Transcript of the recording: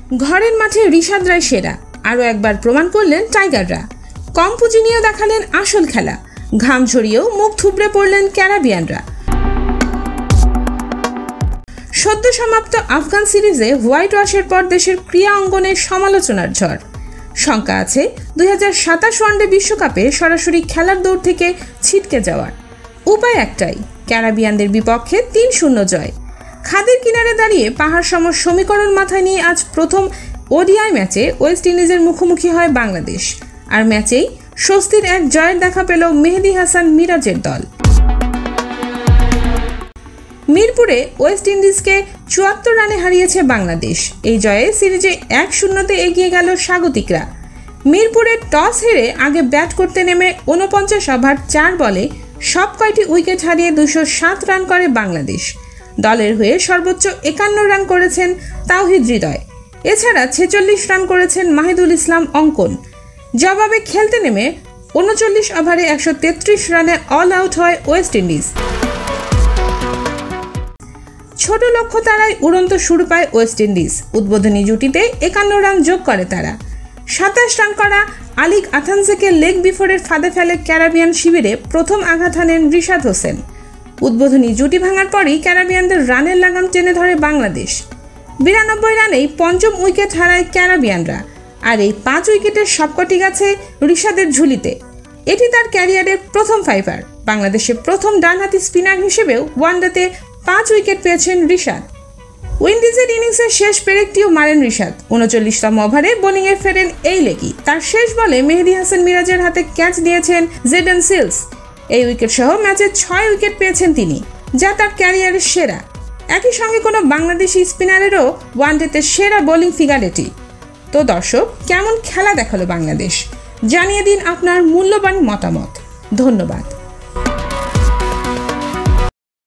ঘরের মাঠে রিশাদ রায় সেরা, আরও একবার প্রমাণ করলেন টাইগাররা। কম পুঁজি নিয়েও দেখালেন আসল খেলা, ঘাম ঝরিয়েও মুখ থুবড়ে পড়লেন ক্যারাবিয়ানরা। সদ্য সমাপ্ত আফগান সিরিজে হোয়াইট ওয়াশের পর দেশের ক্রীড়া অঙ্গনে সমালোচনার ঝড়। শঙ্কা আছে 2027 ওয়ানডে বিশ্বকাপে সরাসরি খেলার দৌড় থেকে ছিটকে যাওয়ার। উপায় একটাই, ক্যারাবিয়ানদের বিপক্ষে 3-0 জয়। খাদের কিনারে দাঁড়িয়ে পাহাড় সম সমীকরণ মাথায় নিয়ে আজ প্রথম ওডিআই ম্যাচে ওয়েস্ট ইন্ডিজের মুখোমুখি হয় বাংলাদেশ। আর ম্যাচেই স্বস্তির এক জয়ের দেখা পেল মেহেদী হাসান মিরাজের দল। মিরপুরে ওয়েস্ট ইন্ডিজকে 74 রানে হারিয়েছে বাংলাদেশ। এই জয়ে সিরিজে 1-0 এগিয়ে গেল স্বাগতিকরা। মিরপুরে টস হেরে আগে ব্যাট করতে নেমে 49 ওভার 4 বলে সব কয়টি উইকেট হারিয়ে 207 রান করে বাংলাদেশ। দলের হয়ে সর্বোচ্চ 51 রান করেছেন তাওহিদ হৃদয়। এছাড়া 46 রান করেছেন মাহিদুল ইসলাম অঙ্কন। জবাবে খেলতে নেমে 39 ওভারে 133 রানে অল আউট হয় ওয়েস্ট ইন্ডিজ। ছোট লক্ষ্য তারায় উড়ন্ত শুরু পায় ওয়েস্ট ইন্ডিজ। উদ্বোধনী জুটিতে 51 রান যোগ করে তারা। 27 রান করা আলিক আথানসেকে লেগ বিফোরের ফাঁদে ফেলে ক্যারাবিয়ান শিবিরে প্রথম আঘাত হানেন রিশাদ হোসেন। উদ্বোধনী জুটি ভাঙার পরই ক্যারাবিয়ানদের রানের লাগাম টেনে ধরে বাংলাদেশ। 92 রানেই পঞ্চম উইকেট হারায় ক্যারাবিয়ানরা। আর এই 5 উইকেটের সবকটি গেছে রিশাদের ঝুলিতে। এটি তার ক্যারিয়ারের প্রথম ফাইভার। বাংলাদেশের প্রথম ডানহাতি স্পিনার হিসেবেও ওয়ানডেতে 5 উইকেট পেয়েছেন রিশাদ। উইন্ডিজের ইনিংসের শেষ পেরেকটিও মারেন রিশাদ। 39তম ওভারে বোলিংয়ে ফেরেন এই লেগি। তার শেষ বলে মেহেদী হাসান মিরাজের হাতে ক্যাচ দিয়েছেন জেডেন সিলস। এই উইকেট সহ ম্যাচে 6 উইকেট পেয়েছেন তিনি, যা তার ক্যারিয়ারের সেরা। একই সঙ্গে কোনো বাংলাদেশি স্পিনারেরও ওয়ানডেতে সেরা বোলিং ফিগার এটি। তো দর্শক, কেমন খেলা দেখালো বাংলাদেশ? জানিয়ে দিন আপনার মূল্যবান মতামত। ধন্যবাদ।